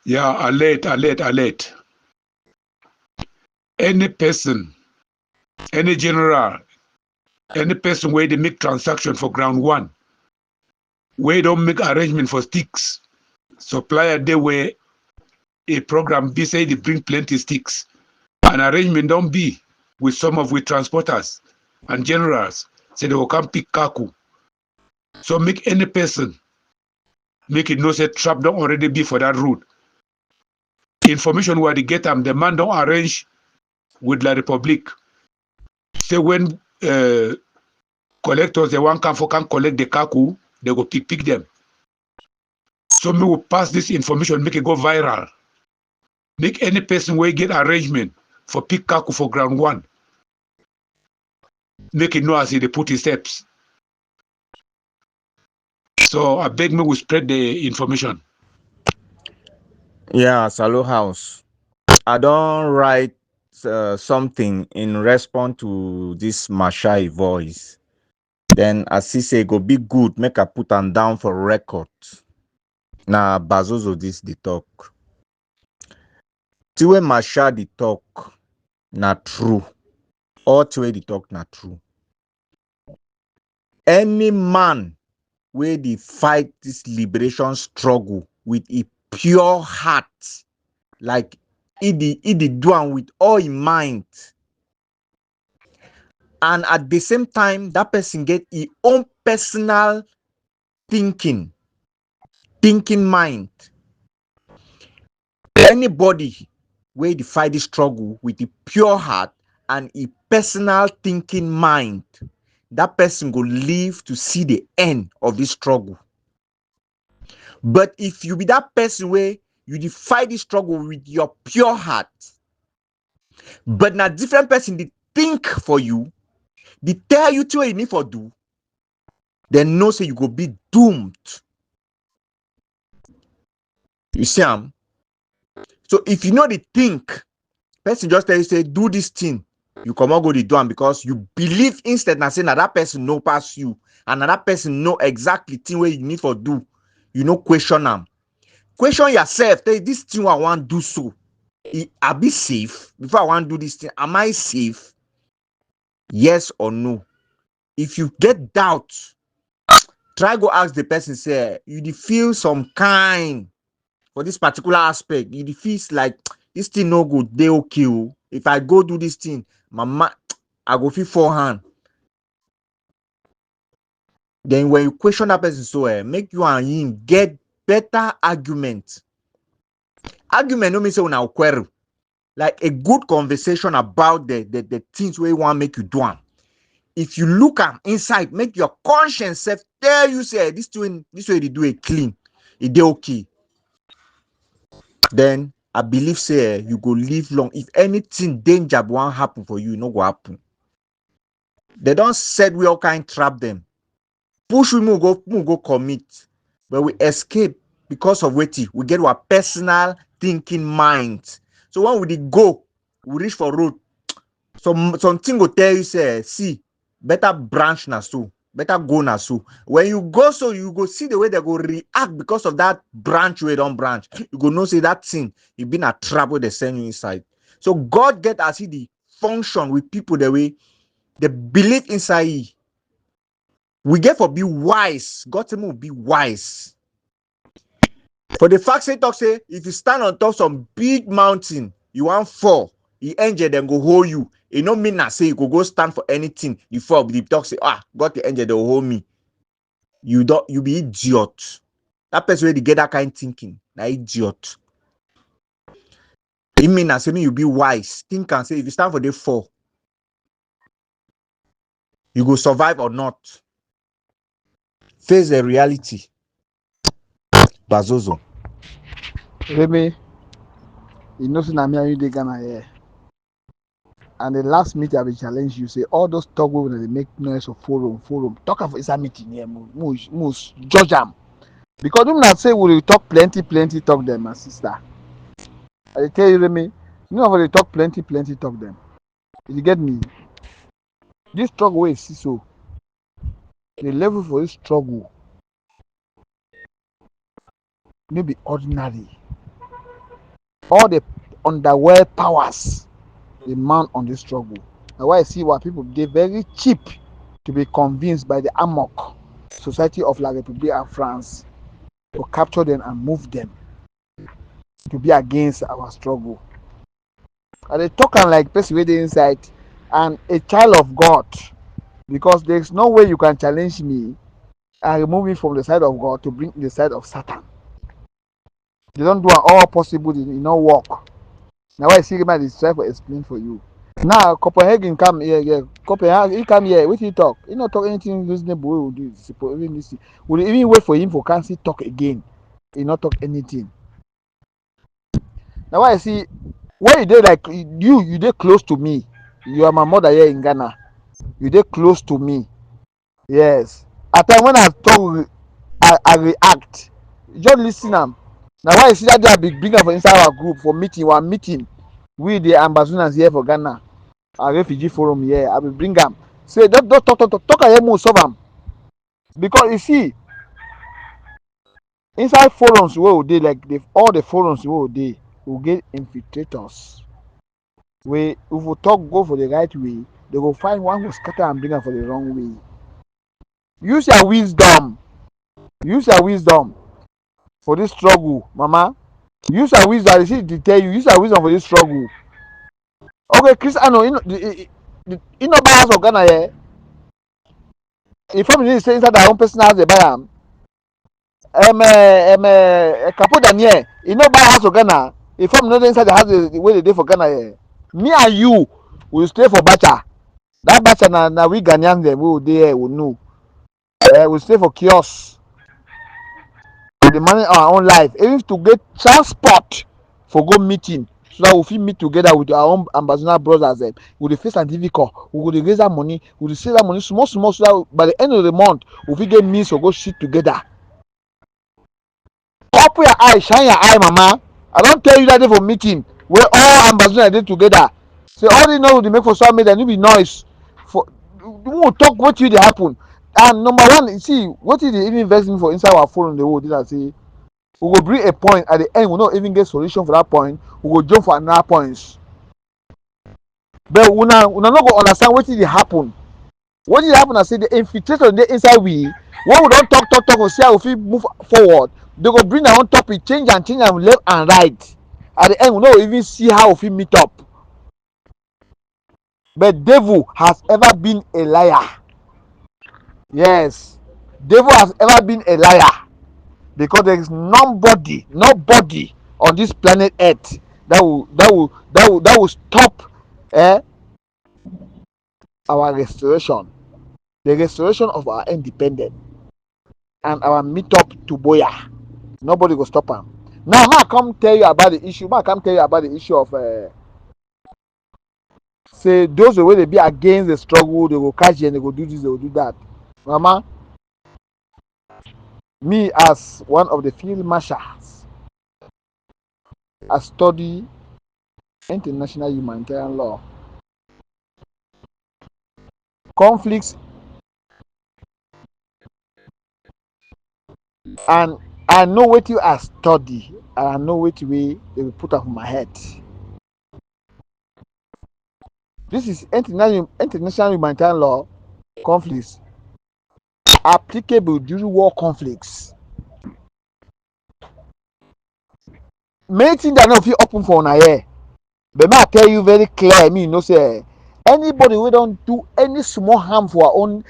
Yeah, alert. Any person, any general, any person where they make transaction for ground one, where don't make arrangement for sticks, supplier they where a program be say they bring plenty sticks. An arrangement don't be with some of with transporters and generals, say they will come pick kaku. So make any person make it no say trap don't already be for that route. Information where they get them, the man don't arrange with La Republic. Say when collectors they want come for can collect the kaku, they go pick them. So me will pass this information, make it go viral. Make any person where get arrangement for pick kaku for ground one, make it know as they put his steps. So I beg me will spread the information. Yeah, Salo House. I don't write something in response to this Mashai voice. Then as he say, go be good, make I put am down for record. Na Bazozo this the talk. Tiwe Masha the talk na true. All Tiwe the talk na true. Any man where they fight this liberation struggle with a pure heart, like he do am with all in mind, and at the same time that person get his own personal thinking mind. Anybody where they fight the struggle with a pure heart and a personal thinking mind, that person go live to see the end of this struggle. But if you be that person where you defy the struggle with your pure heart, but na different person they think for you, they tell you to what you need for do, then know say you go be doomed. You see so if you know the think, person just tell you say do this thing, you come on go the do am because you believe instead na say na that person know pass you and na that person know exactly thing where you need for do. You know question am. Question yourself, tell you this thing I want do so. I be safe before I want to do this thing. Am I safe? Yes or no? If you get doubt, try go ask the person, say, you feel some kind for this particular aspect. You feel like this thing no good, they okay. If I go do this thing, I go feel forehand. Then when you question that person, so make you and him get better argument. Argument no mean say una quarrel. Like a good conversation about the things where you want make you do them. If you look at inside, make your conscience self tell you say this way they do it clean, it dey okay. Then I believe say you go live long. If anything danger won't happen for you, it no go happen. They don't said we all kind trap them. Push we go commit, but we escape because of wetin we get our personal thinking mind. So when we dey go, we reach for road. Something go tell you say, see, better branch na so, better go na so. When you go so, you go see the way they go react because of that branch where don't branch. You go know say that thing, you been a trap where they send you inside. So God get as he the function with people the way they believe inside he. We get for be wise. God say will be wise. For the fact say talk say if you stand on top some big mountain, you want fall. The angel then go hold you. It no mean that say you go stand for anything. You fall. The talk say God the angel they will hold me. You be idiot. That person where they get that kind of thinking, na idiot. It mean that say you be wise. Think and say if you stand for the fall, you go survive or not. Face the reality. Bazozo. Remy, you know, say na me and you dey Ghana here. And the last meeting I will challenge you, say all those talk when they make noise of forum. Talk for inside meeting here, most judge them. Because them not say we will talk plenty talk them, my sister. I tell you, Remy, you know how they talk plenty talk them. You get me? This struggle wey you see so, the level for this struggle no be ordinary. all the underworld powers they mount on this struggle. Now why I see why people they very cheap to be convinced by the amok society of La République of France to capture them and move them to be against our struggle. And they talk like person with the inside and a child of God, because there's no way you can challenge me and remove me from the side of God to bring the side of Satan. They don't do all possible, it not work. Now I see man is trying to explain for you. Now Copenhagen come here, yeah. Copenhagen he come here, what he talk? He not talk anything reasonable. We will do even this. We'll even wait for him for cancel talk again. He not talk anything. Now I see where you dey like you dey close to me. You are my mother here in Ghana. You dey close to me. Yes. At time when I talk, I react. Just listen am. Now why you see that they are big for inside our group for meeting, one meeting. We the ambassadors here for Ghana, our refugee forum here. I will bring them. Say don't talk I hear solve am. Because you see, inside forums where we dey like all the forums where we dey, we get infiltrators. We if we talk go for the right way, they go find one who scatter and bring am for the wrong way. Use your wisdom. Use your wisdom for this struggle, Mama. Use your wisdom. I see to tell you. Use your wisdom for this struggle. Okay, Cristiano, you know buy house of Ghana here. If family say inside their own personal house they buy am. Capo Daniel, you know buy house of Ghana. If family no inside the house where they dey for Ghana here. Me and you will stay for Bacha. That Bacha na we Ghanaians dem we will dey here we know. We stay for kiosk. We dey manage our own life. Even to get transport for go meeting. So that we fit meet together with our own Ambazonia brothers dem. We dey face scientific call. We go dey raise that money. We dey save that money small so that by the end of the month we fit get means to go sit together. Open your eye, shine your eye, Mama. I don tell you that day for meeting where all Ambazonia dey together. Say all the noise we dey make for social media no be noise. For we will talk wetin dey happen. And number one, see wetin dey even invest me for inside our forum the whole thing that say we go bring a point at the end we no even get solution for that point, we go jump for another points. But una no go understand wetin dey happen. Wetin dey happen na say the infiltration dey inside we. When we don talk we see how we fit move forward, they go bring their own topic change am left and right. At the end we no even see how we fit meet up. But devil has ever been a liar. Yes, devil has ever been a liar, because there is nobody on this planet Earth that will stop our restoration, the restoration of our independence and our meet up to Boya. Nobody will stop am. Now, I come tell you about the issue. Of say those wey dey be against the struggle, they go catch you and they go do this, they go do that. Mama, me as one of the field marshals, I study international humanitarian law. Conflicts, and I know wetin I study and I know wetin wey they will put up for my head. This is international humanitarian law. Conflicts applicable during war conflicts. Many things that no fit open for una here, but may I tell you very clear, me know say anybody wey don do any small harm for our own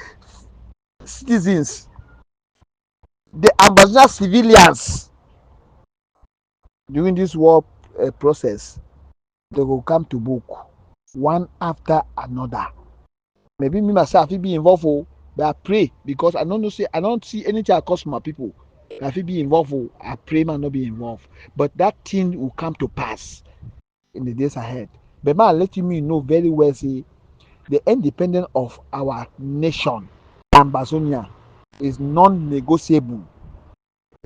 citizens, the Ambazonia civilians, during this war process, they go come to book one after another. Maybe me myself I fit be involved, but I pray, because I don't see anything across my people. I fit be involved, I pray man not be involved, but that thing will come to pass in the days ahead. But man, let me know very well, say the independence of our nation, Ambazonia, is non-negotiable.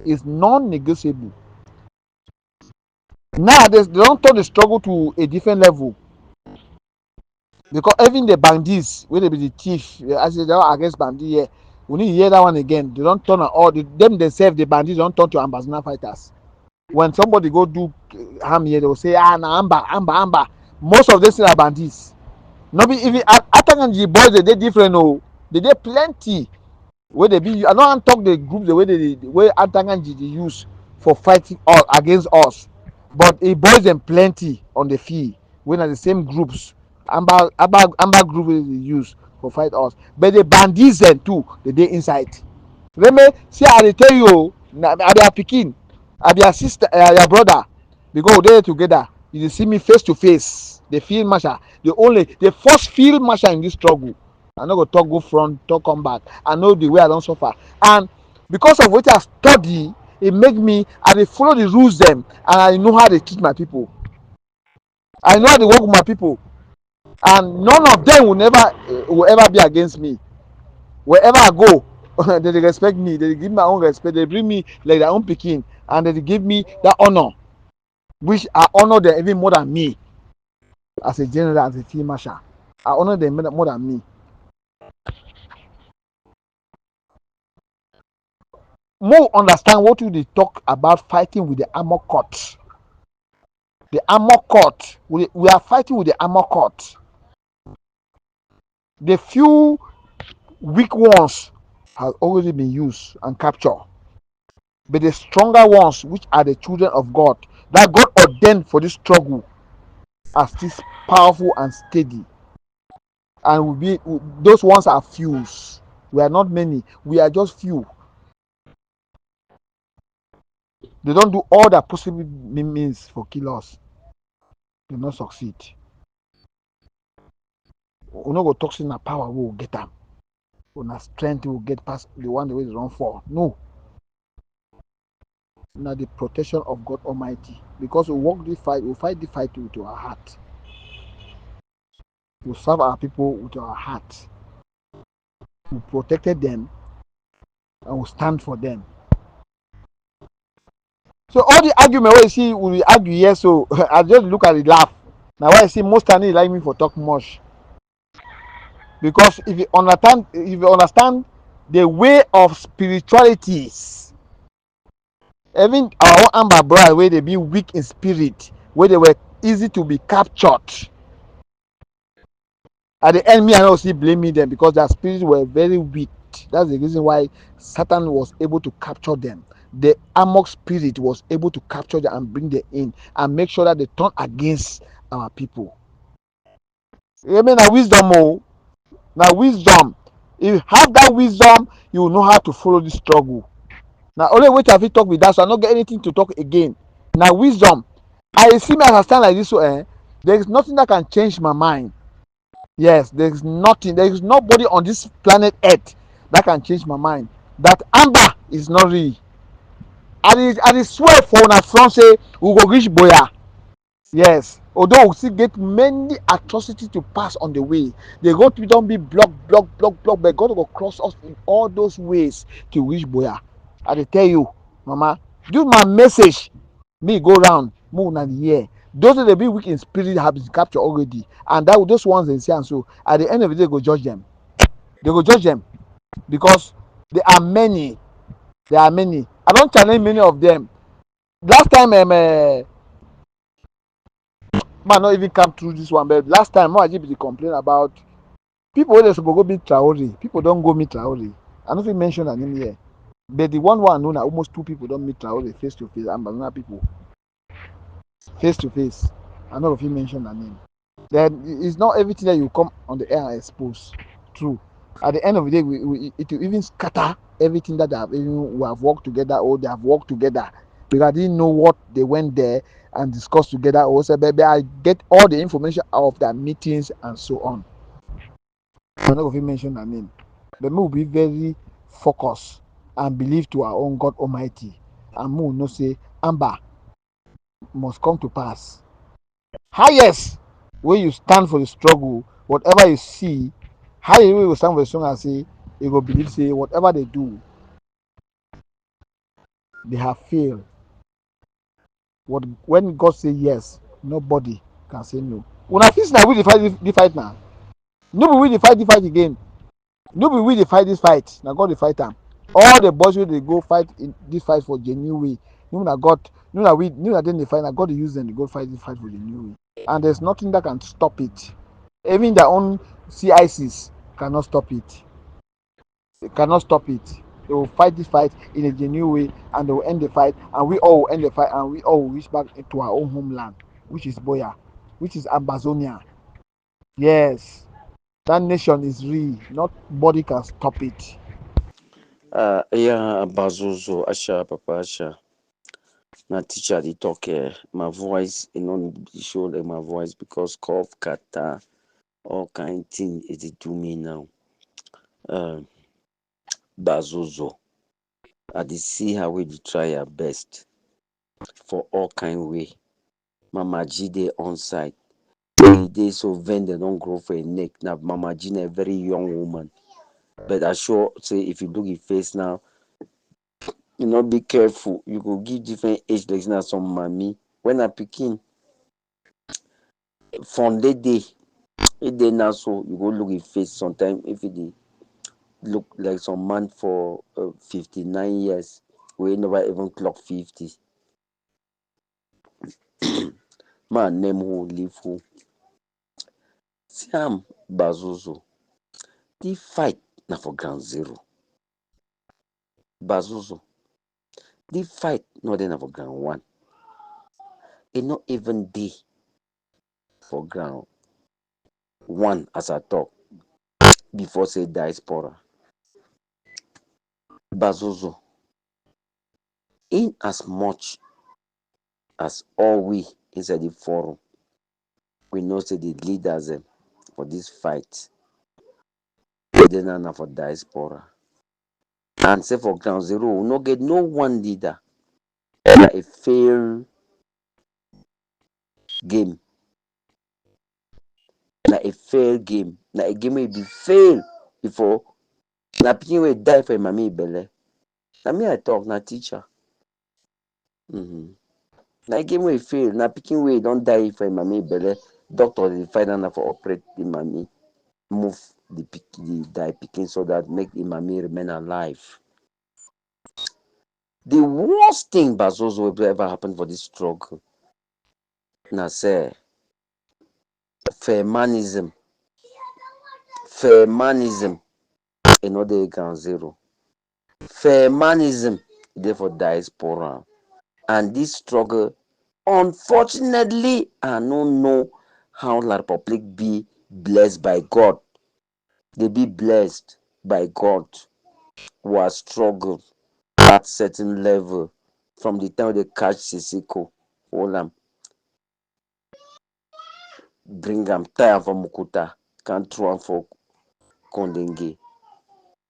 Is non-negotiable. Now they don't turn the struggle to a different level, because even the bandits, wey dey be the thief, as they don against bandits here, we need to hear that one again. They don't turn all them themselves, the bandits don't turn to Ambazonia fighters. When somebody go do harm here, they will say, ah, na Amba. Most of these are bandits. Not be even Atanganji boys, they different. Oh, they plenty. Where they be, I don't talk the group the way they way Atanganji they use for fighting all against us, but it boys them plenty on the field. When are the same groups, Amba group they use for fight us, but the bandits them too, they inside. Let me see, I tell you, I be a pikin, I be a sister, your brother, because they together. You see me face to face. The field marshal, the first field marshal in this struggle. I no go talk go front, talk come back. I know the way I don't suffer, and because of what I study, it make me I dey follow the rules them, and I know how they treat my people. I know how they work with my people, and none of them will ever be against me. Wherever I go, they respect me. They give me my own respect. They bring me like their own pikin, and they give me that honor, which I honor them even more than me as a general, as a field marshal. I honor them more than me. More understand what you talk about fighting with the armor court. The armor court. We are fighting with the armor court. The few weak ones have already been used and captured. But the stronger ones, which are the children of God, that God ordained for this struggle, are still powerful and steady. And those ones are few. We are not many. We are just few. They don't do all that possible means for kill us. They not succeed. We no go talk say na power we will get them. Or na strength we will get past the one the way they run for. No. Na the protection of God Almighty. Because we walk this fight, we fight the fight with our heart. We serve our people with our heart. We protected them and we stand for them. So all the argument where you see we argue here, so I just look at it laugh. Now why I see most time like me for talk much. Because if you understand the way of spiritualities, even our own Amber brother where they be weak in spirit, where they were easy to be captured. At the end, me I don't see blaming them because their spirits were very weak. That's the reason why Satan was able to capture them. The amok spirit was able to capture them and bring them in and make sure that they turn against our people. I mean, now wisdom, now wisdom. If you have that wisdom, you will know how to follow this struggle. Now, only way to talk with that, so I don't get anything to talk again. Now, wisdom. I see me as I stand like this, so there is nothing that can change my mind. Yes, there is nothing. There is nobody on this planet Earth that can change my mind. That Amber is not real. I swear for una front say we go reach Boya. Yes, although we still get many atrocities to pass on the way. They go to don't be block, but God will cross us in all those ways to reach Boya. I dey tell you, Mama, do my message. Me go round, move na the year. Those that they be weak in spirit have been captured already, and that those ones they say and so at the end of the day they go judge them. They go judge them because there are many. There are many. I don't challenge many of them. Last time man not even come through this one, but last time I be complain about people wey dey suppose go meet Traore. People don't go meet Traore. I don't even mention her name here. But the one known that almost two people don't meet Traore face to face. Ambazonia people face to face. I know if you mention her name. Then it's not everything that you come on the air and expose. True. At the end of the day, it will even scatter everything that we have worked together or they have worked together. Because I didn't know what they went there and discussed together. Or say, baby, I get all the information out of their meetings and so on. I'm not going to mention her name. But we will be very focused and believe to our own God Almighty. And we will not say, Amber must come to pass. Highest when you stand for the struggle, whatever you see, how you will stand for the struggle and say, you go believe, say, whatever they do, they have failed. When God say yes, nobody can say no. When I feel like we fight the fight now, nobody will fight the fight again. Nobody will fight this fight. Now God the fight them. All the boys will they go fight in this fight for genuine way. You know that God, you know that then they fight, that God use them to go fight for the new way. And there's nothing that can stop it. Even their own CICs cannot stop it. They cannot stop it. They will fight this fight in a genuine way, and they will end the fight, and we all will end the fight, and we all will reach back to our own homeland, which is Boya, which is Ambazonia. Yes, that nation is real. Nobody can stop it. Yeah, Bazozo, Asha, Papa, Asha. Na teacher dey talk my voice e no dey show like my voice because cough, catarrh, all kind thing e dey do me now. Bazozo, I dey see her wey dey try her best for all kind way. Mama G dey on side. E dey so vein dem don grow for im neck. Na Mama G na a very young woman, but I sure say if you look im face now, you no be careful, you go give different age like na some mami when na pikin. From dey now so you go look im face sometimes if e dey look like some man for 59 years wey never even clock 50. Man name who leave who. See am Bazozo, the fight na for ground zero. Bazozo, the fight no dey na for ground one. E no even dey for ground one as I talk before say diaspora. Bazozo, in as much as all we inside the forum, we know say the leaders for this fight dey na for diaspora, and say for ground zero we no get no one leader. Na a fair game. Na a fair game. Na a game wey be fail before. Na pikin wey die for im mama belle. Na me I talk, na teacher. Na a game wey fail. Na pikin wey don die for im mama belle. Doctor dey find am na for operate the mama, move the die pikin so that make the mama remain alive. The worst thing Bazozo wey ever happen for this struggle na say feminism e no dey ground zero. Feminism dey for diaspora, and this struggle, unfortunately, I no know how La Republic be blessed by God. They be blessed by God who has struggled at certain level from the time they catch Sisiko, hold am, bring am, tie am for Mukuta, can't throw am for Kondenge.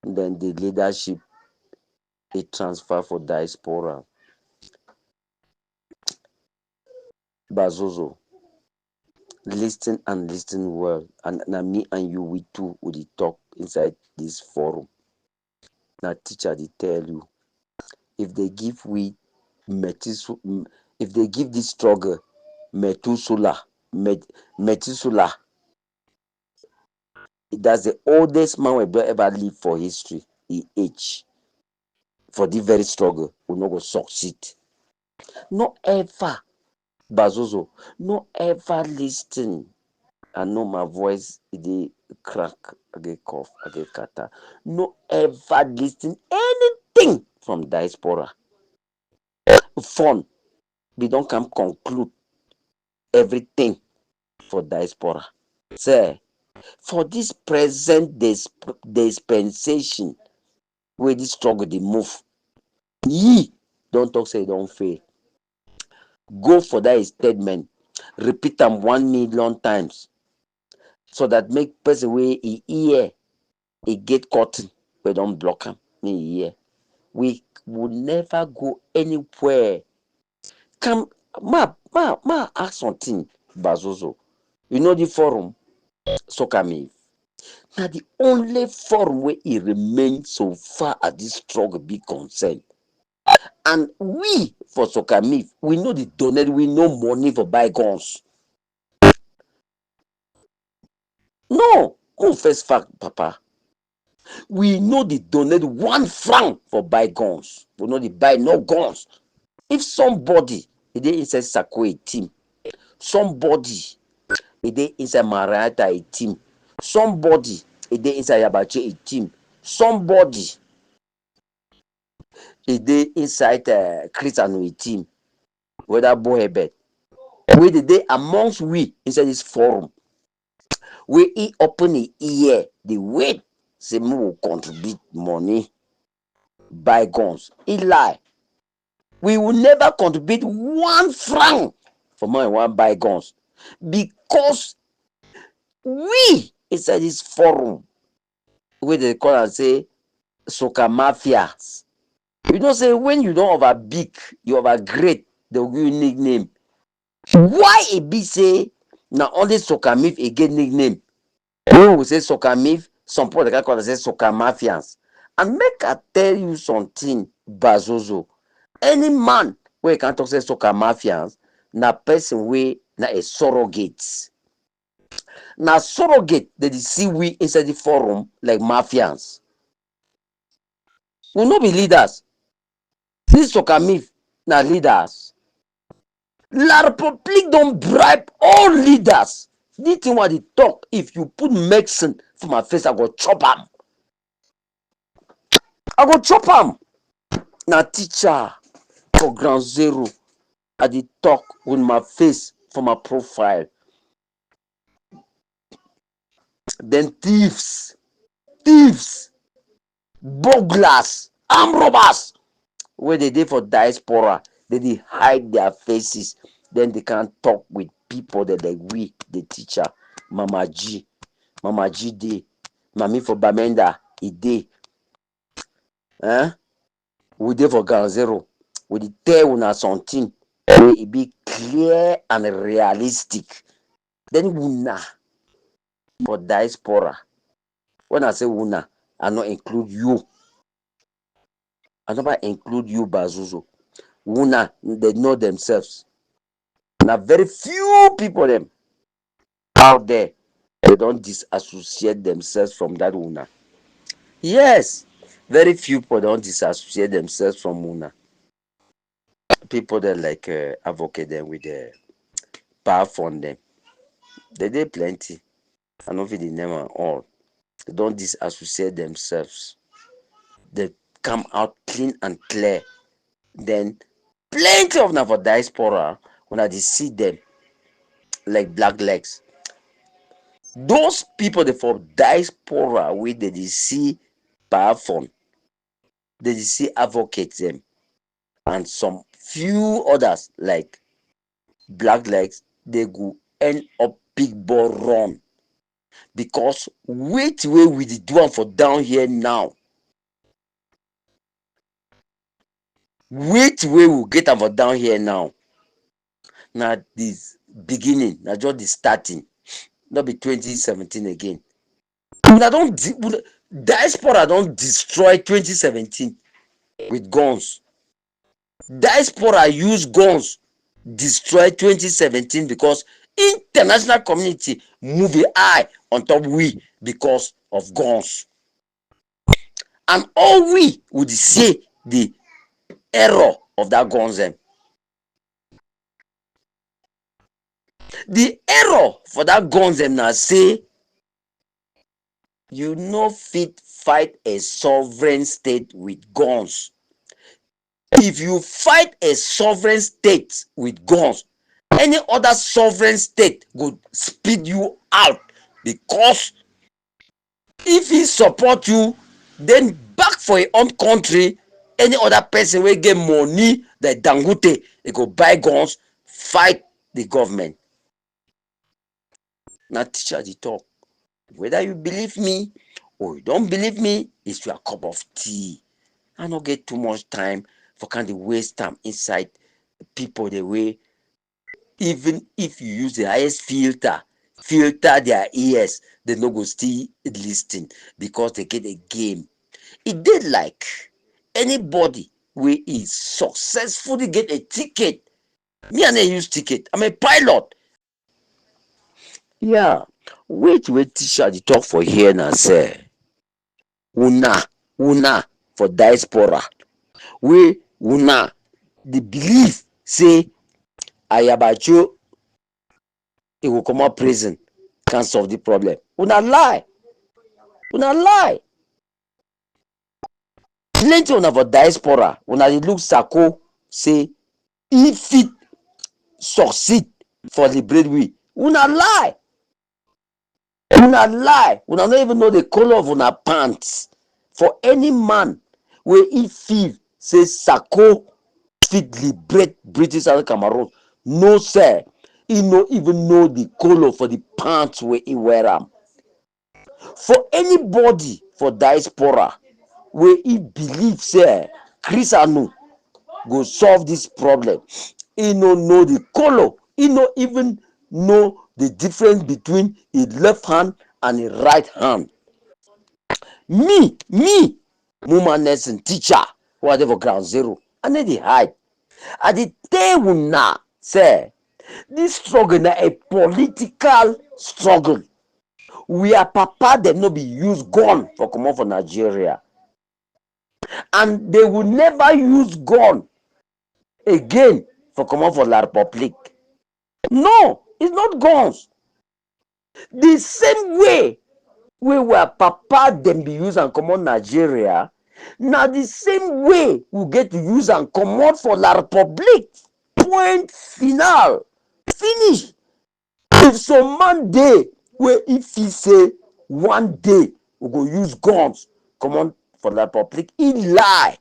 Then the leadership e transfer for diaspora. Bazozo, listen and listen well, and na me and you we too we dey talk inside this forum. Na teacher dey tell you, if they give we if they give this struggle Methuselah, that's the oldest man we ever live for history. He age for the very struggle, we no go succeed. No ever, Bazozo, no ever listen. I know my voice e dey crack, I get cough, I get catarrh. No ever listen anything from diaspora. Fun, we don come conclude everything for diaspora. Say, for this present dispensation wey this struggle dey move, ye don talk say e don fail. Go for that statement, repeat am 1 million times, so that make person wey e hear e get curtain wey don block am, make e hear. We will never go anywhere. Come, ma ask something, Bazozo. You know the forum, Sokame. Na the only forum where e remain so far as this struggle be concerned. And we for Sokame, we know the donate, we no money for buy guns. No, confess fact, Papa. We know the donate 1 franc for buy guns. We know the buy no guns. If somebody e dey inside Sako a team, somebody e dey inside Mariata a team, somebody e dey inside Yabache a team, somebody e dey inside Chris Anu a team, whether Bohebet, wey dey amongst we inside this forum, wey he open e ear dey wait say me will contribute money buy guns. He lie. We will never contribute 1 franc for money one buy guns, because we inside this forum wey dey call am say Soca Mafias. You know say when you don over big, you over great, they will give you nickname. Why e be say na only Soca Mif e get nickname? When we say Soca Mif, some people dey call am say Soca Mafians. And make I tell you something, Bazozo. Any man wey can talk say Soca Mafians na person wey na a surrogate. Na surrogate dey see we inside the forum like mafians. We no be leaders. This Soca Mif na leaders. La Republique don bribe all leaders. This thing what they talk, if you put medicine for my face, I go chop am. I go chop am. Na teacher for ground zero, I dey talk with my face for my profile. Then thieves, burglars, armed robbers, wey dey dey for diaspora, they dey hide their faces. Then they can talk with people that like we, the teacher, Mama G dey, Mami for Bamenda, e dey. We dey for ground zero. We dey tell una something wey e be clear and realistic. Then una for diaspora. When I say una, I no include you. I never include you, Bazuzo. Una, they know themselves. Na very few people them out there, they don't disassociate themselves from that una. Yes, very few people don't disassociate themselves from una. People that like advocate them with the power fund them. They dey plenty. I know if they name am all. They don't disassociate themselves. They come out clean and clear. Then plenty of them for diaspora, when I see them like black legs. Those people they for diaspora wey they see power fund, they see advocate them, and some few others like black legs, they go end up big ball run. Because wait wey we dey do am for down here now. Wait wey we get am for down here now. Na this beginning, na just the starting. No be 2017 again. Diaspora don destroy 2017 with guns. Diaspora use guns destroy 2017 because international community move the eye on top we because of guns. And all we would say the error of that guns them. The error for that guns them now say you no fit fight a sovereign state with guns. If you fight a sovereign state with guns, any other sovereign state would speed you out, because if he support you, then back for your own country, any other person will get money like Dangote, they go buy guns, fight the government. Now teacher the talk. Whether you believe me or you don't believe me, it's your cup of tea. I don't get too much time for kind of waste time inside people the way. Even if you use the highest filter their ears, they no go still listen because they get a game. It did like anybody who is successfully get a ticket. Me and I use ticket. I'm a pilot. Yeah. Wait teacher the talk for here now say. Una for diaspora. We una the belief say Ayabacho he will come out prison can solve the problem. Una lie. Una lie. Plenty una for diaspora. Una dey look Sako say if it succeed for liberate we. Una lie. Una lie. Una no even know the color of una pants. For any man wey he feel say Sako fit liberate British and Cameroon, no sir, he no even know the color for the pants wey he wear am. For anybody for diaspora wey he believe say Chris Anu go solve this problem, he no know the color, he no even know the difference between his left hand and his right hand. Me, Muma Nelson, teacher, whatever ground zero, I need the hide. I dey tell una say this struggle na a political struggle. We are papa dem no be use gun for comot for Nigeria, and they will never use gun again for comot for La Republic. No, it's not guns. The same way we were papa dem be use and comot Nigeria, na the same way we get to use and comot for La Republic. Point final. Finish. If some man dey wey if he say one day we go use guns comot for La Republic, he lie.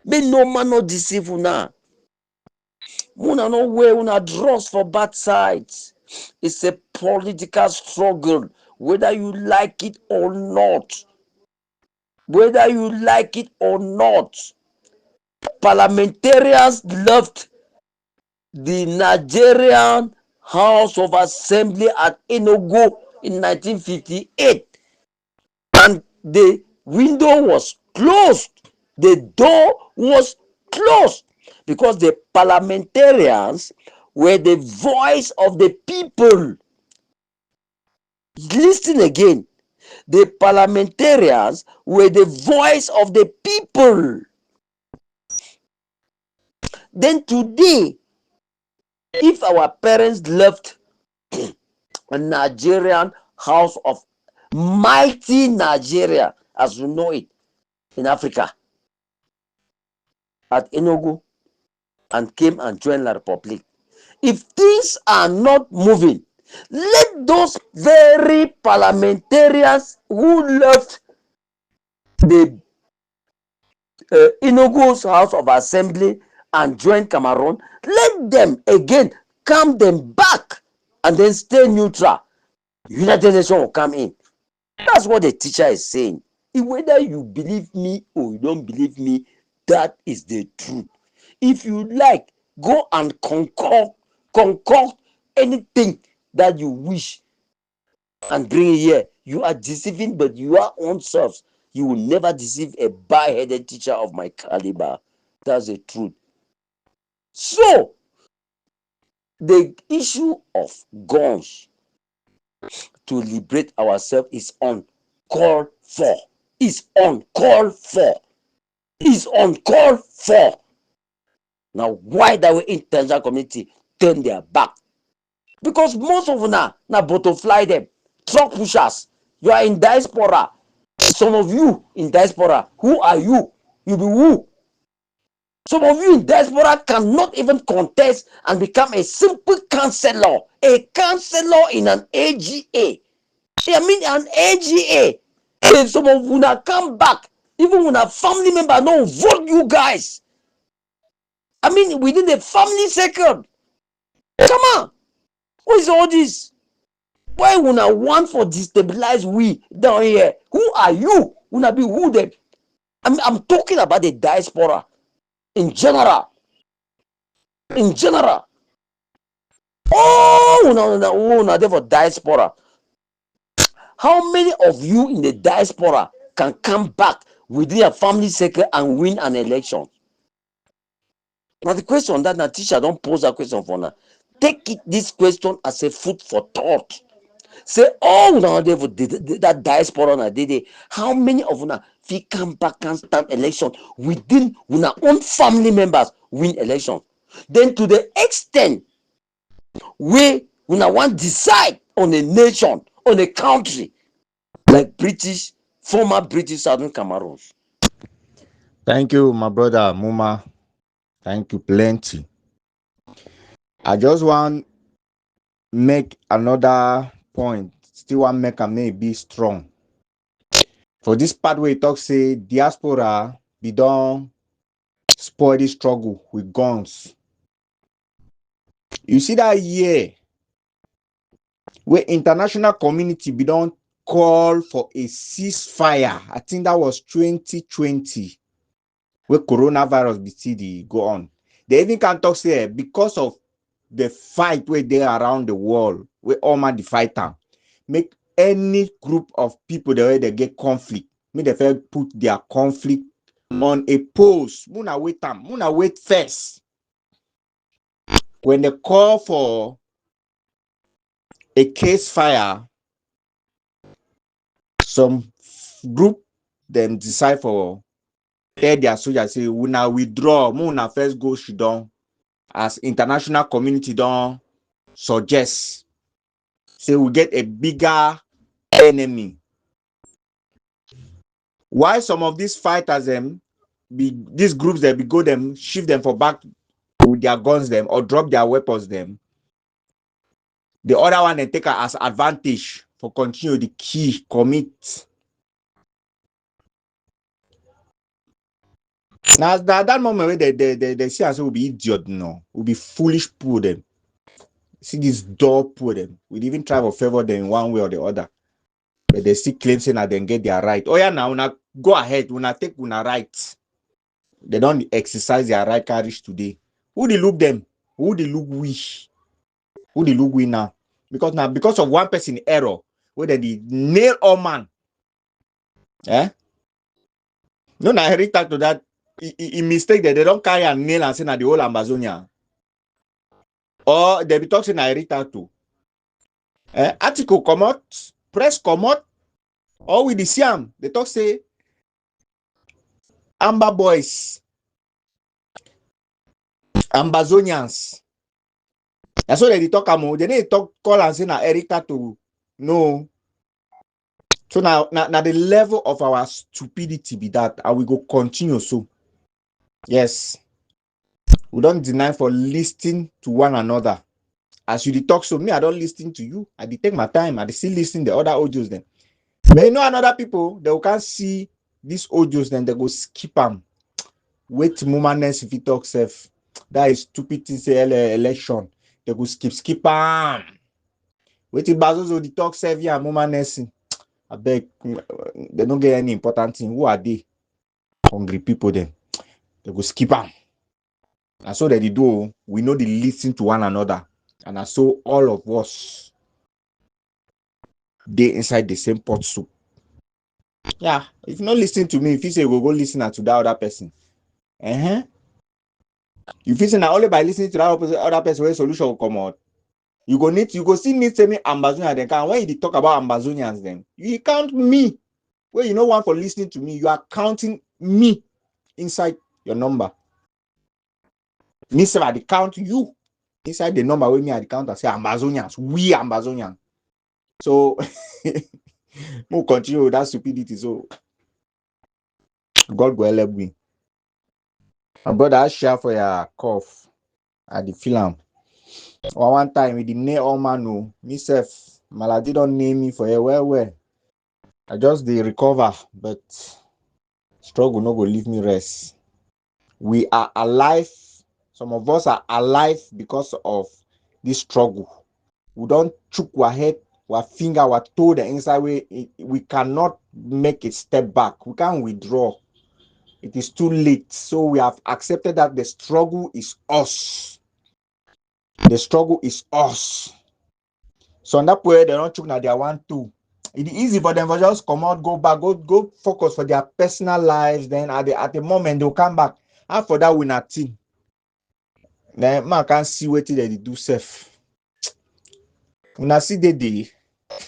Make no man no deceive una. Una no wear una dross for bad sides. It's a political struggle, whether you like it or not. Whether you like it or not. Parliamentarians left the Nigerian House of Assembly at Enugu in 1958, and the window was closed. The door was closed because the parliamentarians were the voice of the people. Listen again. The parliamentarians were the voice of the people. Then today, if our parents left a Nigerian house of mighty Nigeria, as we know it in Africa, at Enugu, and came and joined the Republic, if things are not moving, let those very parliamentarians who left the Enugu's House of Assembly and joined Cameroon, let them again come them back and then stay neutral. United Nations will come in. That's what the teacher is saying. Whether you believe me or you don't believe me, that is the truth. If you like, go and concoct anything that you wish and bring it here. You are deceiving, but your own selves. You will never deceive a bare-headed teacher of my caliber. That's the truth. So, the issue of guns to liberate ourselves is uncalled for. It's uncalled for. It's uncalled for. Now, why that we international community turn their back? Because most of them now butterfly them, truck pushers. You are in diaspora. Some of you in diaspora, who are you? You be who? Some of you in diaspora cannot even contest and become a simple councillor. A councillor in an AGA. I mean an AGA. If some of you come back, even when a family member no vote you guys. I mean within the family circle. Come on. What is all this? Why una want for destabilize we down here? Who are you? Una be who then? I'm talking about the diaspora in general. In general. Oh, una there for diaspora. How many of you in the diaspora can come back within a family circle and win an election? Now the question that teacher don't pose that question for now. Take this question as a food for thought. Say, oh, now they that diaspora na did. How many of una fit come back and stand election within una own family members? win election. Then to the extent where una want decide on a nation, on a country, like British, former British Southern Cameroons. Thank you, my brother Muma. Thank you plenty. I just want make another point. Still want make am may be strong. For this part where you talk say diaspora be don spoil the struggle with guns. You see that year where international community be don call for a ceasefire. I think that was 2020. Where coronavirus be still dey go on. They even can talk say because of the fight where they around the world, where all man the fight am, make any group of people the way they get conflict, make they first put their conflict on a pause. Muna wait first. When they call for a case fire, some group them decide for tell their soldiers say una withdraw, muna first go Sudan as international community don suggest. Say we get a bigger enemy. Why some of these fighters these groups be go them shift them for back with their guns them or drop their weapons them. The other one they take as advantage for continue the key commit. Now that moment where they see us will be idiot no, will be foolish pull them. See this door pull them. We even try to favor them in one way or the other. But they still claim saying that they get their right. Oh yeah, now una go ahead, una take una right. They don't exercise their right courage today. Who they look them? Who they look we? Who they look we now? Because of one person error, whether they nail or man. No, I heard to that. He mistake that they don't carry a nail and say na the whole Ambazonia. Or they be talking I read to. Article come out, press come out, or with the Siam, they talk say Amber boys, Ambazonians. That's what they talk about. They need talk call and say na Erika to no. So now the level of our stupidity be that, and we go continue so. Yes, we don't deny for listening to one another. As you talk, so me, I don't listen to you. I take my time. I still listen the other audios then. But you know another people, they can't see these audios, then they go skip them. Wait moments if you talk safe. That is stupid thing say election. They go skip them. Wait till Bazozo the talk safe yeah moments. I beg they don't get any important thing. Who are they? Hungry people then. They go skip them. And so that they do, we know they listen to one another. And I saw all of us they inside the same pot soup. Yeah, if you not listen to me, if you say go listen to that other person. If you say now only by listening to that other person where solution will come out. You go still need to me Ambazonia then. And when you talk about Ambazonians then, you count me. Well, you know one for listening to me, you are counting me inside your number. Me say I count you inside the number with me at the count and say Ambazonians, we Ambazonians. So we'll continue with that stupidity. So God will help me. My brother, I share for your cough at the film. One time with the name all man no, myself, malady don't name me for a well. I just dey recover, but struggle no go leave me rest. We are alive. Some of us are alive because of this struggle. We don't chook our head, our finger, our toe the inside way. We cannot make a step back. We can't withdraw. It is too late. So we have accepted that the struggle is us. The struggle is us. So on that way, they don't chook now they want to. It's easy for them to just come out, go back, go focus for their personal lives. Then at the moment they'll come back. After that, we're not team. Then man can't see what they do safe. When I see the day,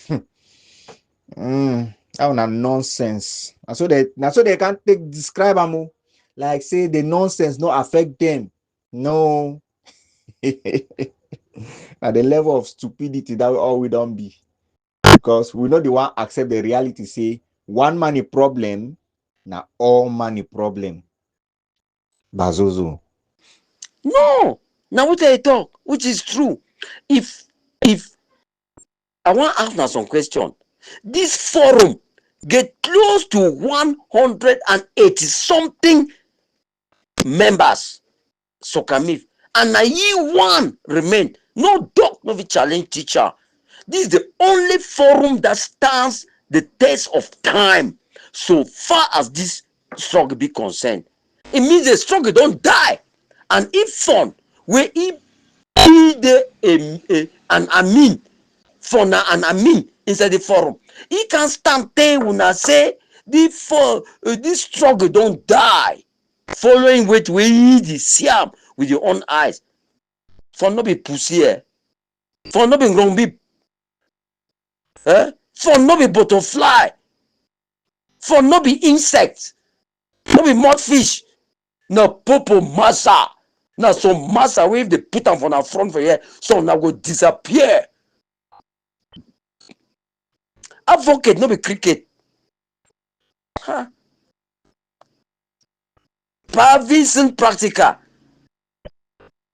that one a nonsense. And so they can't describe them like say the nonsense no affect them. No. At the level of stupidity that all we don't be. Because we know the one accept the reality, say one money problem, now all money problem. Bazozo. No. Now what I talk, which is true. If I want to ask now some question, this forum get close to 180 something members. Sokamif, and na ye one remain. No dog, no be challenge teacher. This is the only forum that stands the test of time so far as this struggle be concerned. It means the struggle don't die. And if fun, where he be the an amin for na an amin inside the forum, he can stand there when I say this struggle don't die. Following which we the siam with your own eyes. For no be pussy, for no be grumby, for no be butterfly, for no be insect, no be mudfish, no popo massa. Now some massa wey they put them for our front for here, so now go disappear. Advocate no be cricket. Huh? Provision practical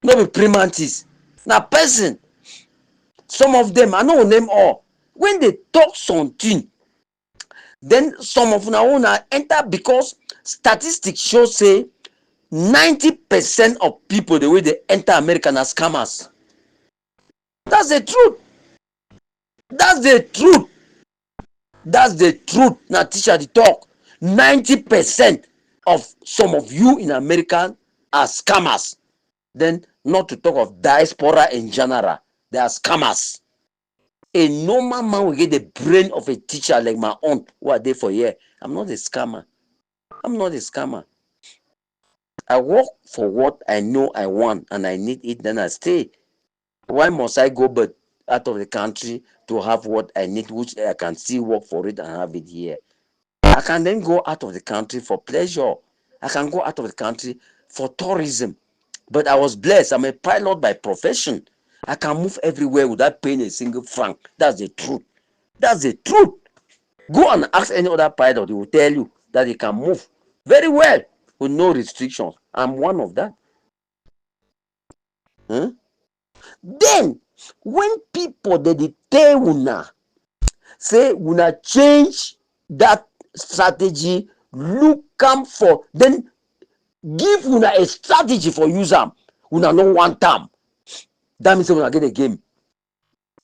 no be primantis. Now person, some of them I no name all. When they talk something, then some of una own enter because statistics show say 90% of people the way they enter America na scammers. That's the truth. That's the truth. That's the truth. Now teacher the talk. 90% of some of you in America are scammers. Then not to talk of diaspora in general. They are scammers. A normal man will get the brain of a teacher like my own who are there for here. I'm not a scammer. I'm not a scammer. I work for what I know I want and I need it, then I stay. Why must I go but out of the country to have what I need, which I can still work for it and have it here? I can then go out of the country for pleasure. I can go out of the country for tourism. But I was blessed. I'm a pilot by profession. I can move everywhere without paying a single franc. That's the truth. That's the truth. Go and ask any other pilot. They will tell you that they can move very well with no restrictions. I'm one of that. Huh? Then, when people they tell una, say una change that strategy, look am for, then give una a strategy for use am. Una no want am. That means una get a game.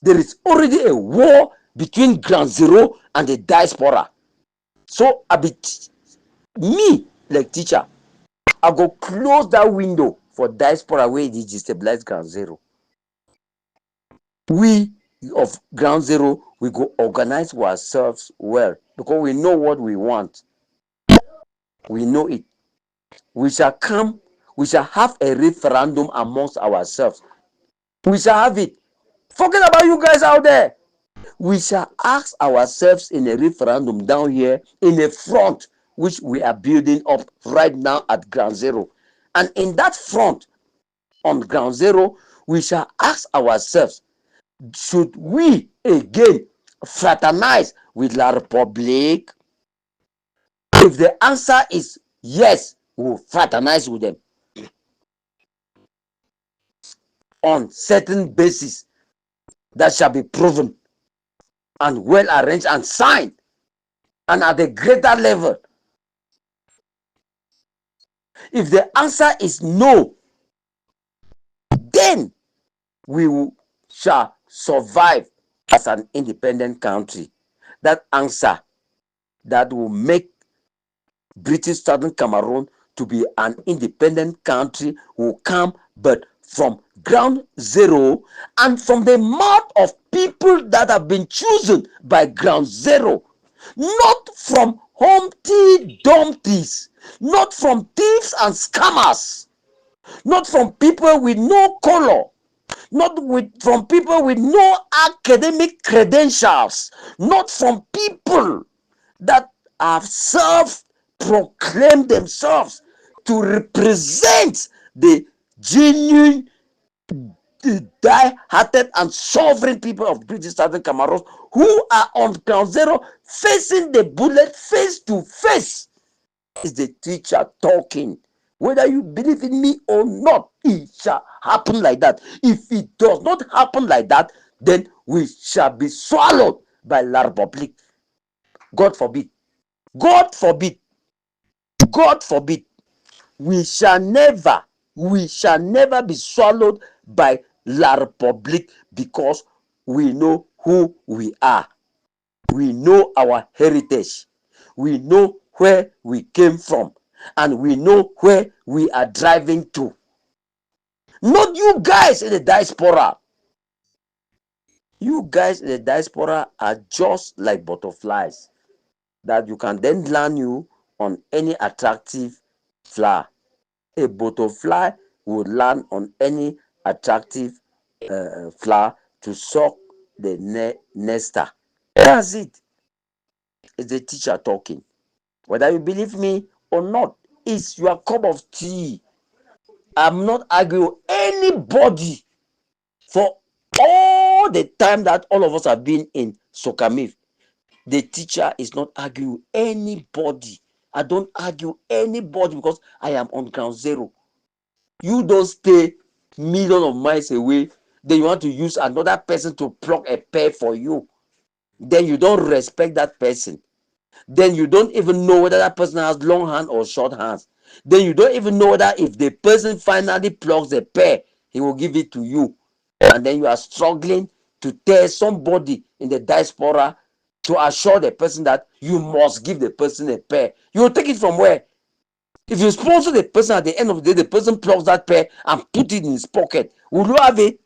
There is already a war between ground zero and the diaspora. So I be me like teacher, I go close that window for diaspora where it destabilize ground zero. We of ground zero, we go organize ourselves well because we know what we want. We know it. We shall come, we shall have a referendum amongst ourselves. We shall have it. Forget about you guys out there. We shall ask ourselves in a referendum down here in a front which we are building up right now at ground zero. And in that front on ground zero, we shall ask ourselves, should we again fraternize with La Republique? If the answer is yes, we will fraternize with them on certain basis that shall be proven and well arranged and signed and at a greater level. If the answer is no, then we shall survive as an independent country. That answer that will make British Southern Cameroon to be an independent country will come, but from ground zero and from the mouth of people that have been chosen by ground zero, not from Humpty Dumptys, not from thieves and scammers, not from people with no color, not from people with no academic credentials, not from people that have self-proclaimed themselves to represent the genuine, die-hearted and sovereign people of British Southern Cameroon who are on ground zero facing the bullet face to face. Is the teacher talking. Whether you believe in me or not, it shall happen like that. If it does not happen like that, then we shall be swallowed by La Republic. God forbid. God forbid. God forbid. We shall never be swallowed by La Republic because we know who we are. We know our heritage. We know where we came from. And we know where we are driving to. Not you guys in the diaspora. You guys in the diaspora are just like butterflies that you can then land you on any attractive flower. A butterfly will land on any attractive flower to suck the nectar. That's it. It's the teacher talking. Whether you believe me or not, it's your cup of tea. I'm not arguing anybody for all the time that all of us have been in Sokamif. The teacher is not arguing anybody. I don't argue anybody because I am on ground zero. You don't stay millions of miles away, then you want to use another person to pluck a pear for you. Then you don't respect that person. Then you don't even know whether that person has long hands or short hands. Then you don't even know whether if the person finally plucks a pear, he will give it to you. And then you are struggling to tell somebody in the diaspora to assure the person that you must give the person a pear. You will take it from where? If you sponsor the person, at the end of the day, the person plucks that pear and put it in his pocket. Will you have it?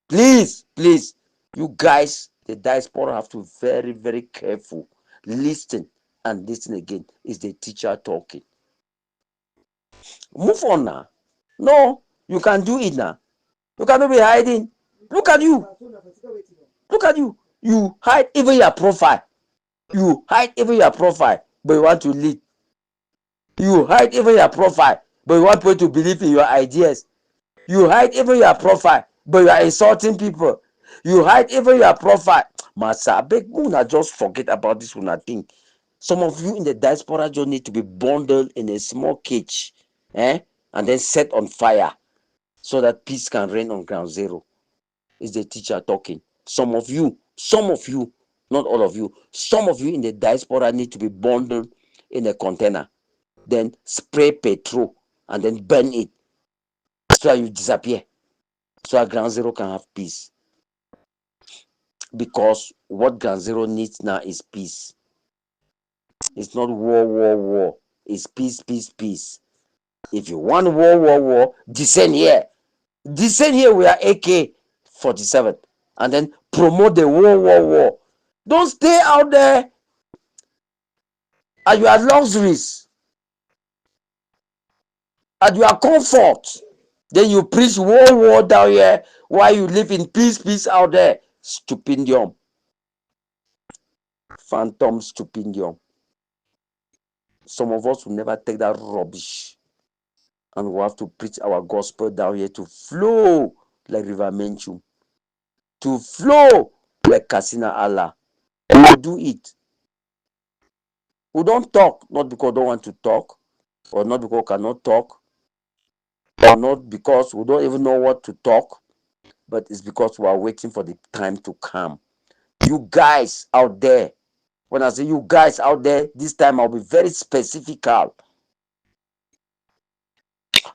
Please, please, you guys, the diaspora have to be very, very careful. Listen and listen again. Is the teacher talking? Move on now. No, you can do it now. You cannot be hiding. Look at you. Look at you. You hide even your profile. You hide even your profile, but you want to lead. You hide even your profile, but you want people to believe in your ideas. You hide even your profile, but you are insulting people. You hide even your profile. Master, I beg una just forget about this una thing. Some of you in the diaspora just need to be bundled in a small cage, and then set on fire so that peace can reign on ground zero. Is the teacher talking? Some of you, not all of you, some of you in the diaspora need to be bundled in a container, then spray petrol and then burn it so that you disappear, so that ground zero can have peace. Because what ground zero needs now is peace. It's not war. It's peace. If you want war, descend here. We are AK-47 and then promote the war. Don't stay out there at your luxuries, at your comfort. Then you preach war down here while you live in peace out there. Stupendium. Phantom stupendium. Some of us will never take that rubbish. And we'll have to preach our gospel down here to flow like River Menchum. To flow like Kasina Allah. We will do it. We don't talk, not because we don't want to talk, or not because we cannot talk, or not because we don't even know what to talk, but it's because we are waiting for the time to come. You guys out there, when I say you guys out there, this time I'll be very specific.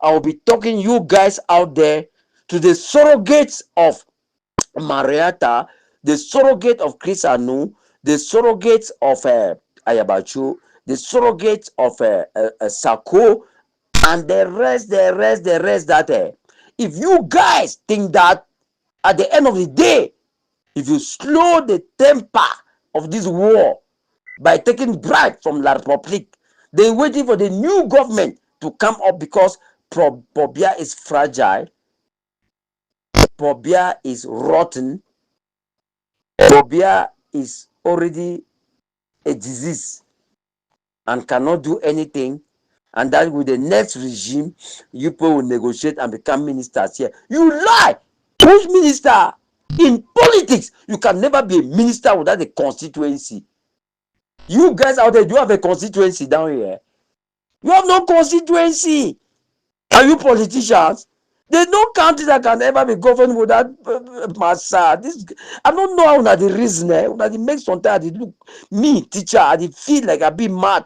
I'll be talking you guys out there to the surrogates of Marietta, the surrogate of Chris Anu, the surrogates of Ayabachu, the surrogates of Sako, and the rest that if you guys think that at the end of the day, if you slow the temper of this war by taking bribe from La Republic, then waiting for the new government to come up because Pobia is fragile, Pobia is rotten, Pobia is already a disease and cannot do anything, and that with the next regime, you people will negotiate and become ministers here. You lie! Which minister? In politics, you can never be a minister without a constituency. You guys out there, do you have a constituency down here? You have no constituency. Are you politicians? There's no country that can ever be governed without massa. This I don't know how una the reason. Una the make sometimes look me teacher. I dey feel like I be mad.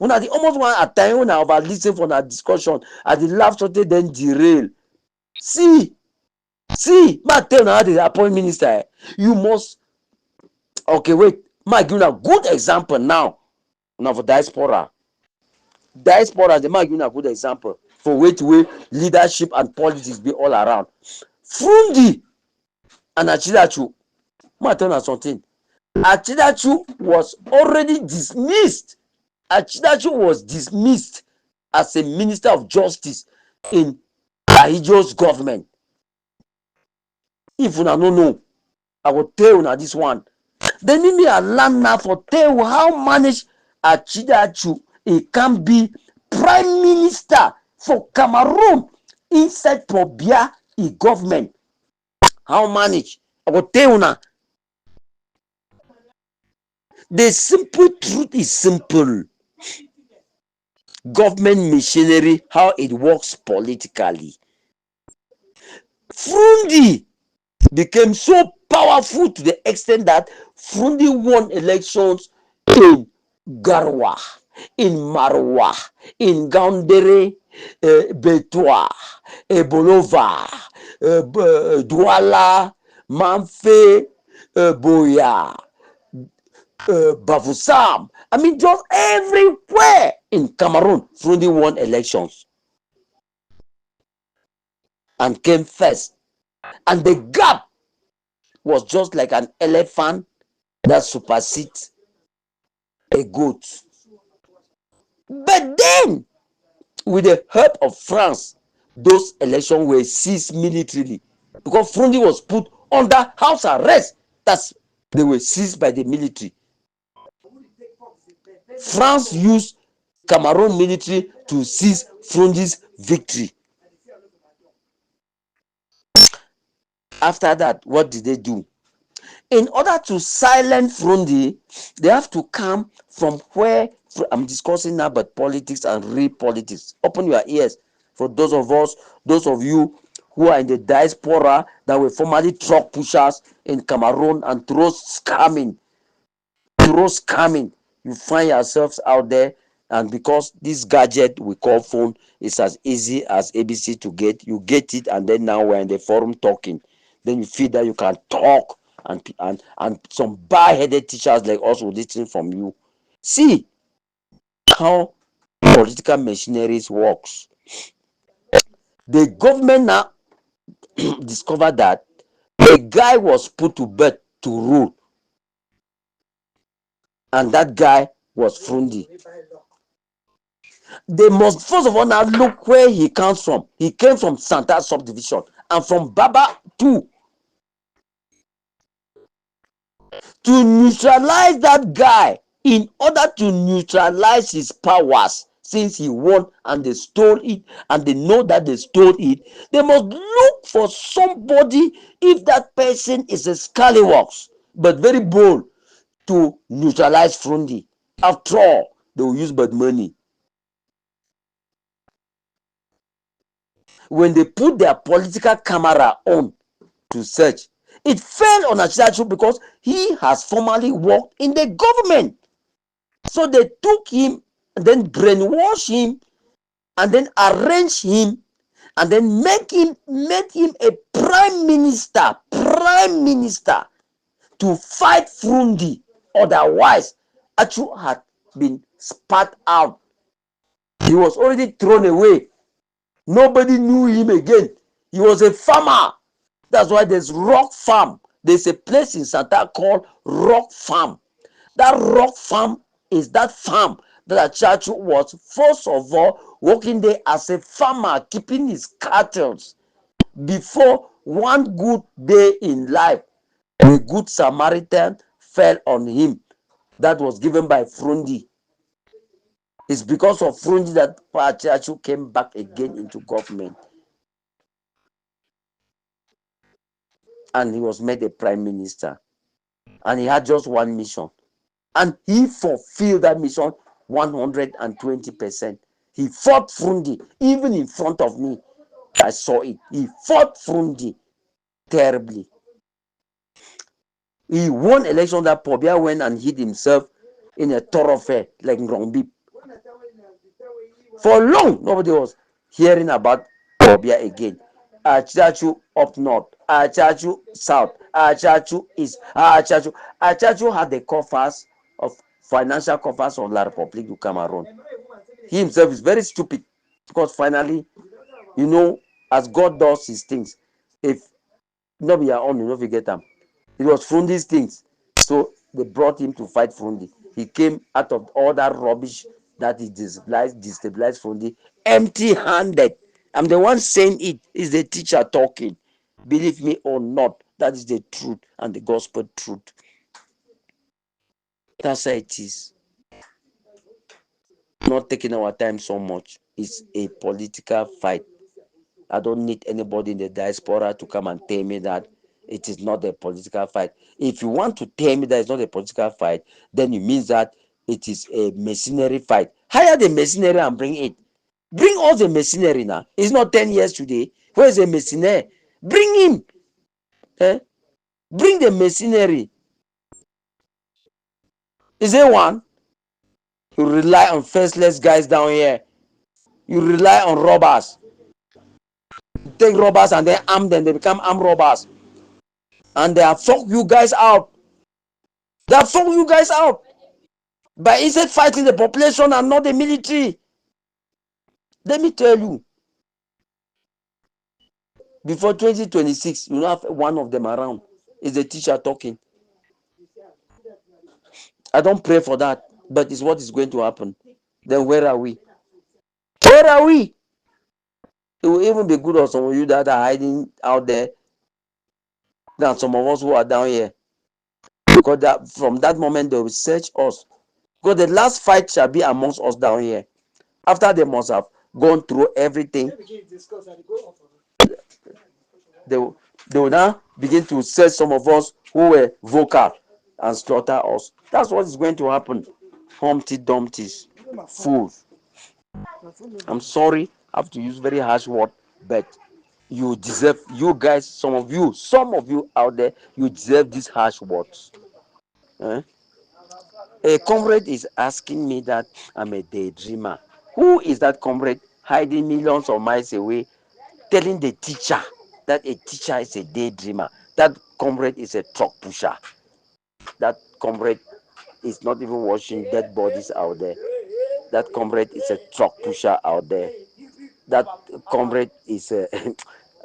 Una the almost one at time when I over listen for a discussion. I dey laugh something then derail. See, ma tell una how they appoint minister. You must. Okay, wait. Ma give una good example now. Una for diaspora. Diaspora, the ma give una good example for way leadership and politics be all around. Frundi and Achidachu, ma tell you something. Achidachu was already dismissed. Achidachu was dismissed as a minister of justice in Ahijo's government. If una no know, I will tell una this one. Then me I learn now for tell you how manage Achidachu he can be prime minister for Cameroon inside Pobia government. How manage? I will tell you now. The simple truth is simple. Government machinery, how it works politically. Frundi became so powerful to the extent that Frundi won elections in Garwa, in Marwa, in Gaundere, Betoa, Bolova, Douala, Manfe, Boya, Bafusam. I mean, just everywhere in Cameroon, Frundi won elections and came first. And the gap was just like an elephant that supersedes a goat. But then, with the help of France, those elections were seized militarily because Frundi was put under house arrest. They were seized by the military. France used Cameroon military to seize Frundi's victory. After that, what did they do? In order to silence Frundi, they have to come from where I'm discussing now about politics and real politics. Open your ears for those of you who are in the diaspora that were formerly truck pushers in Cameroon and through scamming. You find yourselves out there, and because this gadget we call phone is as easy as ABC to get, you get it, and then now we're in the forum talking. Then you feel that you can talk, and some bar-headed teachers like us will listen from you. See how political machineries works. The government now discovered that a guy was put to bed to rule, and that guy was Frundi. They must first of all now look where he comes from. He came from Santa subdivision and from Baba too. To neutralize that guy, in order to neutralize his powers, since he won and they stole it, and they know that they stole it, they must look for somebody, if that person is a scallywags, but very bold, to neutralize Frundi. After all, they will use bad money. When they put their political camera on to search, it fell on Achidachu because he has formerly worked in the government. So they took him and then brainwash him and then arrange him and then made him a prime minister to fight Frundi. Otherwise, Achu had been spat out. He was already thrown away. Nobody knew him again. He was a farmer. That's why there's Rock Farm. There's a place in Santa called Rock Farm. That Rock Farm is that farm that Achidachu was first of all working there as a farmer, keeping his cattle, before one good day in life, a good Samaritan fell on him. That was given by Frundi. It's because of Frundi that Pachachu came back again into government. And he was made a prime minister. And he had just one mission. And he fulfilled that mission 120%. He fought Frundi, even in front of me. I saw it. He fought Frundi terribly. He won election that Pobia went and hid himself in a thoroughfare like Ngrombi. For long, nobody was hearing about Pobia again. Achachu up north, Achachu south, Achachu east, Achachu had the coffers of financial coffers of La République du Cameroon. He himself is very stupid because finally, you know, as God does his things, if not be your own, you know, forget them. It was Frundi's things. So they brought him to fight Frundi. He came out of all that rubbish that he destabilized Frundi empty-handed. I'm the one saying it. Is the teacher talking. Believe me or not, that is the truth and the gospel truth. That's how it is. Not taking our time so much. It's a political fight. I don't need anybody in the diaspora to come and tell me that it is not a political fight. If you want to tell me that it's not a political fight, then it means that it is a mercenary fight. Hire the mercenary and bring it. Bring all the mercenary now. It's not 10 years today. Where is the mercenary? Bring him. Eh? Bring the mercenary. Is there one? You rely on faceless guys down here. You rely on robbers. You take robbers and then arm them. They become armed robbers. And they have fucked you guys out. They have fucked you guys out. By instead fighting the population and not the military. Let me tell you. Before 2026, you have one of them around. Is the teacher talking? I don't pray for that. But it's what is going to happen. Then where are we? Where are we? It will even be good on some of you that are hiding out there than some of us who are down here. Because that, from that moment, they will search us. Because the last fight shall be amongst us down here. After they must have gone through everything, they will now begin to search some of us who were vocal and slaughter us. That's what is going to happen. Humpty Dumpty's fools. I'm sorry, I have to use very harsh word, but you deserve, you guys, some of you out there, you deserve these harsh words. Eh? A comrade is asking me that I'm a daydreamer. Who is that comrade hiding millions of miles away, telling the teacher that a teacher is a daydreamer? That comrade is a truck pusher. That comrade is not even washing dead bodies out there. That comrade is a truck pusher out there. That comrade is a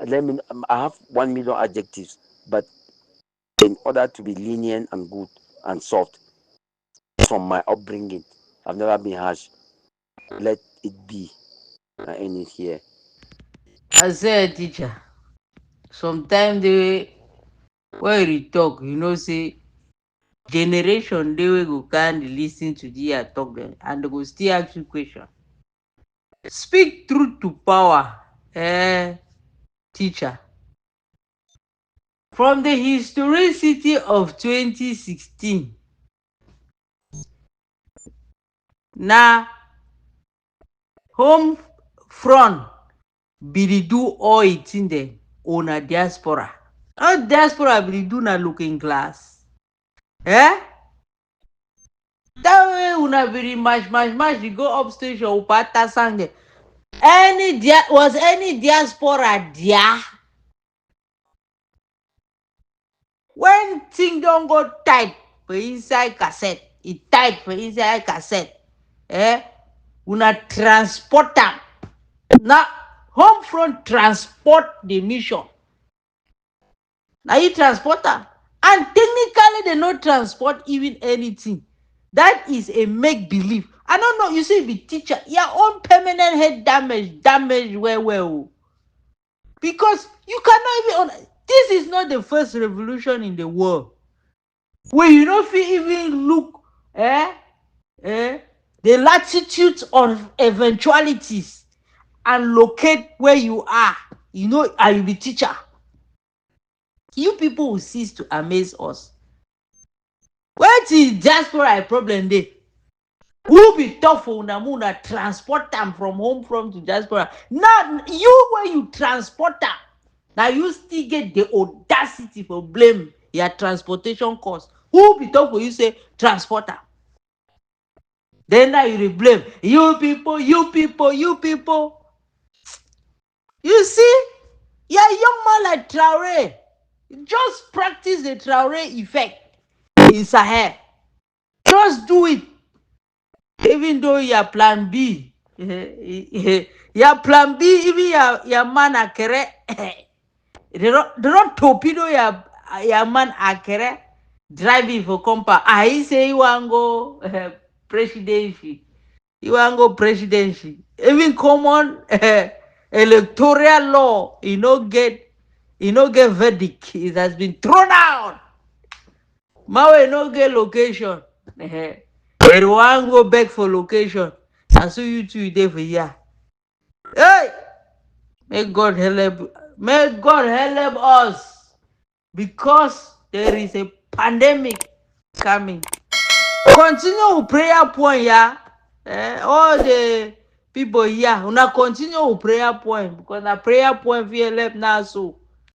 let me, I have 1 million adjectives, but in order to be lenient and good and soft from my upbringing, I've never been harsh. Let it be. I end it here. I say teacher, sometimes the when you talk, say generation they will go kind lis ten to the talk them and they go still ask you question. Speak truth to power, teacher. From the historicity of 2016, na home front be the do all it in dem on a diaspora. Not diaspora be the do na looking glass. Eh? That way una be the match, you go up station upata sang there. Was any diaspora there? When thing don't go tight for inside cassette, it tight for inside cassette. Eh? Una transport am. Now home front transport the mission. Now you transport am. And technically they no transport even anything. That is a make believe. I don't know. You see, be teacher, your own permanent head damage well. Because you cannot even. This is not the first revolution in the world where you don't feel even look, the latitude of eventualities and locate where you are. You know, I will be teacher. You people will cease to amaze us. What is diaspora a problem there? Who be tough for una transport them from home from to diaspora? Now you where you transport them. Now you still get the audacity for blame your transportation cost. Who be tough for you say transporter? Then now you blame you people, you people, you people. You see, you're a young man like Traore. Just practice the Traore effect in Sahel. Just do it. Even though your plan B, your plan B, even your man Akere, they don't torpedo your man Akere driving for compa. I say you want go presidency. You want go presidency. Even common electoral law, you know get verdict. It has been thrown out. Mawe no get location. But you want go back for location. And so you two there for here. Hey! May God help us. Because there is a pandemic coming. Continue with prayer point, yeah. All the people here, una continue with prayer point because na prayer point for help now so.